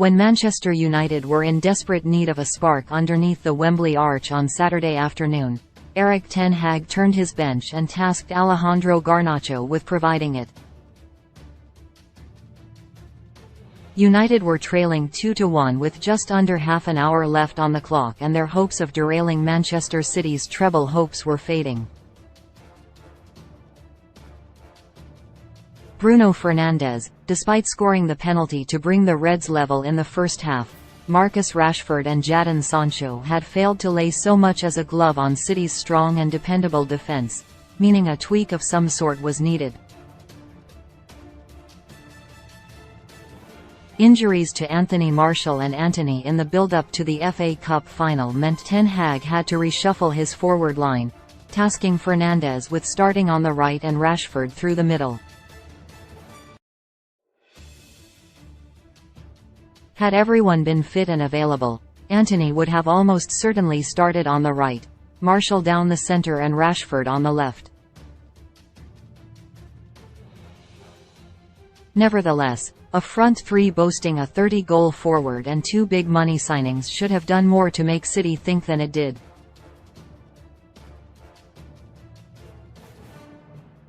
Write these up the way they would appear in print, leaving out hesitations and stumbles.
When Manchester United were in desperate need of a spark underneath the Wembley Arch on Saturday afternoon, Erik ten Hag turned his bench and tasked Alejandro Garnacho with providing it. United were trailing 2-1 with just under half an hour left on the clock, and their hopes of derailing Manchester City's treble hopes were fading. Bruno Fernandes, despite scoring the penalty to bring the Reds level in the first half, Marcus Rashford and Jadon Sancho had failed to lay so much as a glove on City's strong and dependable defence, meaning a tweak of some sort was needed. Injuries to Anthony Martial and Antony in the build-up to the FA Cup final meant Ten Hag had to reshuffle his forward line, tasking Fernandes with starting on the right and Rashford through the middle. Had everyone been fit and available, Antony would have almost certainly started on the right, Martial down the centre and Rashford on the left. Nevertheless, a front three boasting a 30-goal forward and two big money signings should have done more to make City think than it did.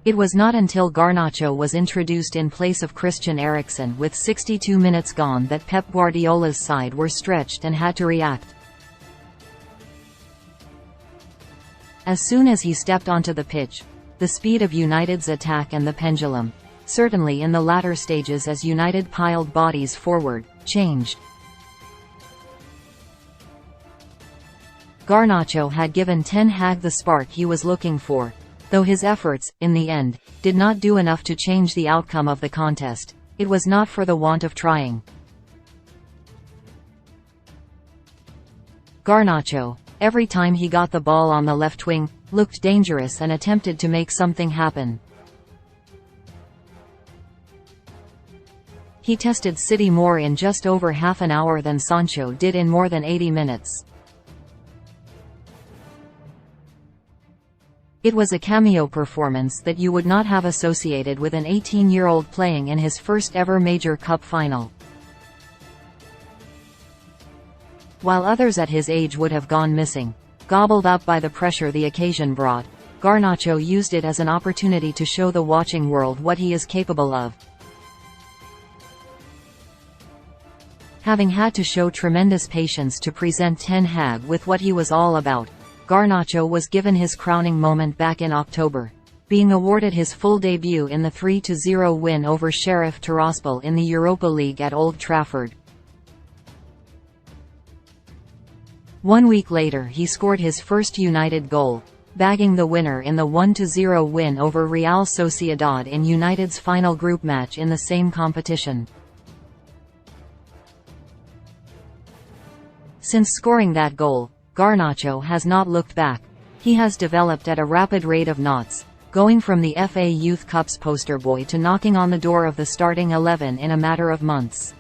It was not until Garnacho was introduced in place of Christian Eriksen with 62 minutes gone that Pep Guardiola's side were stretched and had to react. As soon as he stepped onto the pitch, the speed of United's attack and the pendulum, certainly in the latter stages as United piled bodies forward, changed. Garnacho had given Ten Hag the spark he was looking for, though his efforts, in the end, did not do enough to change the outcome of the contest. It was not for the want of trying. Garnacho, every time he got the ball on the left wing, looked dangerous and attempted to make something happen. He tested City more in just over half an hour than Sancho did in more than 80 minutes. It was a cameo performance that you would not have associated with an 18-year-old playing in his first ever major cup final. While others at his age would have gone missing, gobbled up by the pressure the occasion brought, Garnacho used it as an opportunity to show the watching world what he is capable of. Having had to show tremendous patience to present Ten Hag with what he was all about, Garnacho was given his crowning moment back in October, being awarded his full debut in the 3-0 win over Sheriff Tiraspol in the Europa League at Old Trafford. 1 week later he scored his first United goal, bagging the winner in the 1-0 win over Real Sociedad in United's final group match in the same competition. Since scoring that goal, Garnacho has not looked back. He has developed at a rapid rate of knots, going from the FA Youth Cup's poster boy to knocking on the door of the starting 11 in a matter of months.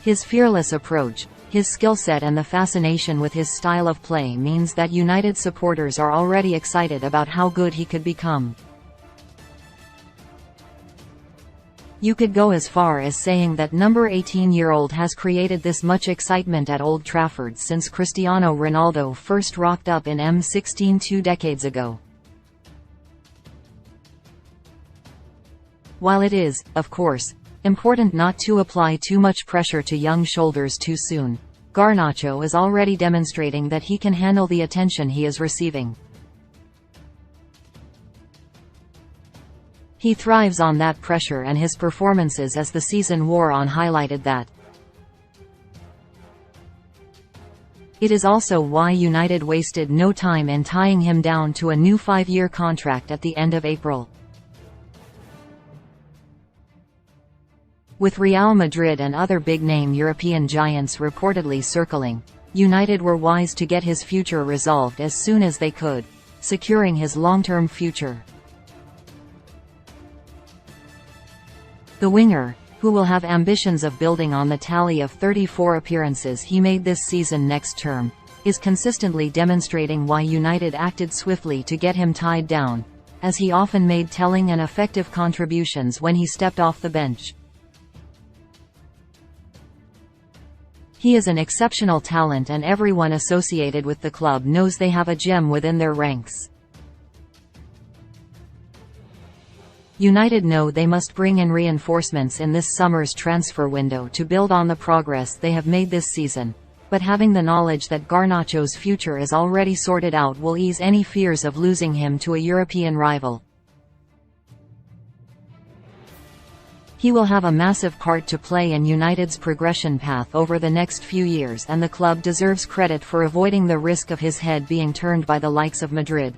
His fearless approach, his skill set and the fascination with his style of play means that United supporters are already excited about how good he could become. You could go as far as saying that number 18-year-old has created this much excitement at Old Trafford since Cristiano Ronaldo first rocked up in M16 2 decades ago. While it is, of course, important not to apply too much pressure to young shoulders too soon, Garnacho is already demonstrating that he can handle the attention he is receiving. He thrives on that pressure, and his performances as the season wore on highlighted that. It is also why United wasted no time in tying him down to a new 5-year contract at the end of April. With Real Madrid and other big-name European giants reportedly circling, United were wise to get his future resolved as soon as they could, securing his long-term future. The winger, who will have ambitions of building on the tally of 34 appearances he made this season next term, is consistently demonstrating why United acted swiftly to get him tied down, as he often made telling and effective contributions when he stepped off the bench. He is an exceptional talent and everyone associated with the club knows they have a gem within their ranks. United know they must bring in reinforcements in this summer's transfer window to build on the progress they have made this season, but having the knowledge that Garnacho's future is already sorted out will ease any fears of losing him to a European rival. He will have a massive part to play in United's progression path over the next few years, and the club deserves credit for avoiding the risk of his head being turned by the likes of Madrid.